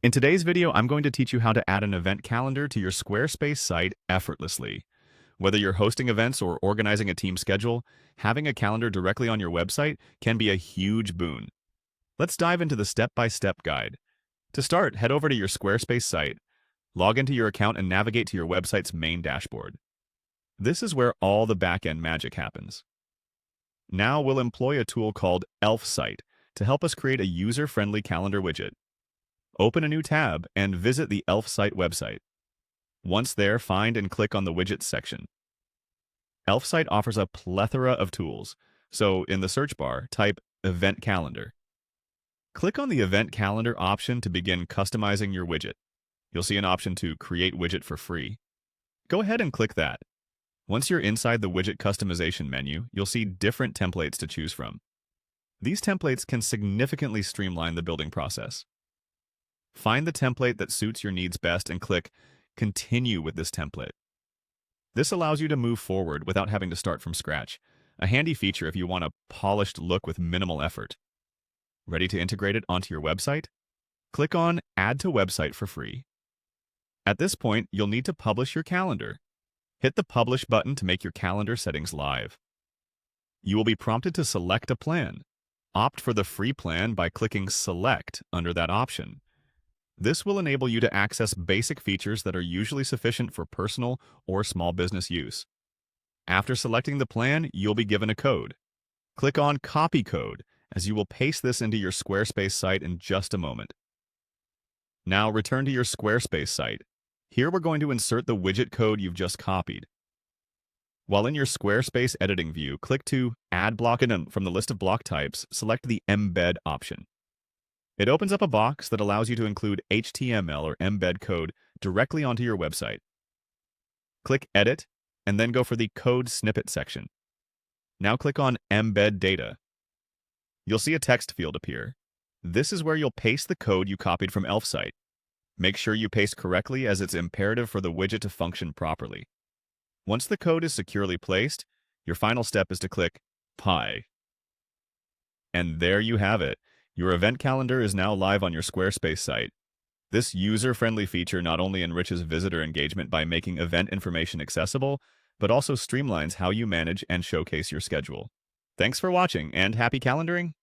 In today's video, I'm going to teach you how to add an event calendar to your Squarespace site effortlessly. Whether you're hosting events or organizing a team schedule, having a calendar directly on your website can be a huge boon. Let's dive into the step-by-step guide. To start, head over to your Squarespace site, log into your account, and navigate to your website's main dashboard. This is where all the back-end magic happens. Now we'll employ a tool called Elf Site to help us create a user-friendly calendar widget. Open a new tab and visit the Elf Site website. Once there, find and click on the Widgets section. Elf Site offers a plethora of tools, so in the search bar, type Event Calendar. Click on the Event Calendar option to begin customizing your widget. You'll see an option to Create Widget for free. Go ahead and click that. Once you're inside the widget customization menu, you'll see different templates to choose from. These templates can significantly streamline the building process. Find the template that suits your needs best and click Continue with this template. This allows you to move forward without having to start from scratch, a handy feature if you want a polished look with minimal effort. Ready to integrate it onto your website? Click on Add to Website for free. At this point, you'll need to publish your calendar. Hit the Publish button to make your calendar settings live. You will be prompted to select a plan. Opt for the free plan by clicking Select under that option. This will enable you to access basic features that are usually sufficient for personal or small business use. After selecting the plan, you'll be given a code. Click on Copy Code, as you will paste this into your Squarespace site in just a moment. Now return to your Squarespace site. Here we're going to insert the widget code you've just copied. While in your Squarespace editing view, click to Add Block, and from the list of block types, select the Embed option. It opens up a box that allows you to include HTML or embed code directly onto your website. Click Edit, and then go for the Code Snippet section. Now click on Embed Data. You'll see a text field appear. This is where you'll paste the code you copied from Elf Site. Make sure you paste correctly, as it's imperative for the widget to function properly. Once the code is securely placed, your final step is to click Pi. And there you have it. Your event calendar is now live on your Squarespace site. This user-friendly feature not only enriches visitor engagement by making event information accessible, but also streamlines how you manage and showcase your schedule. Thanks for watching, and happy calendaring!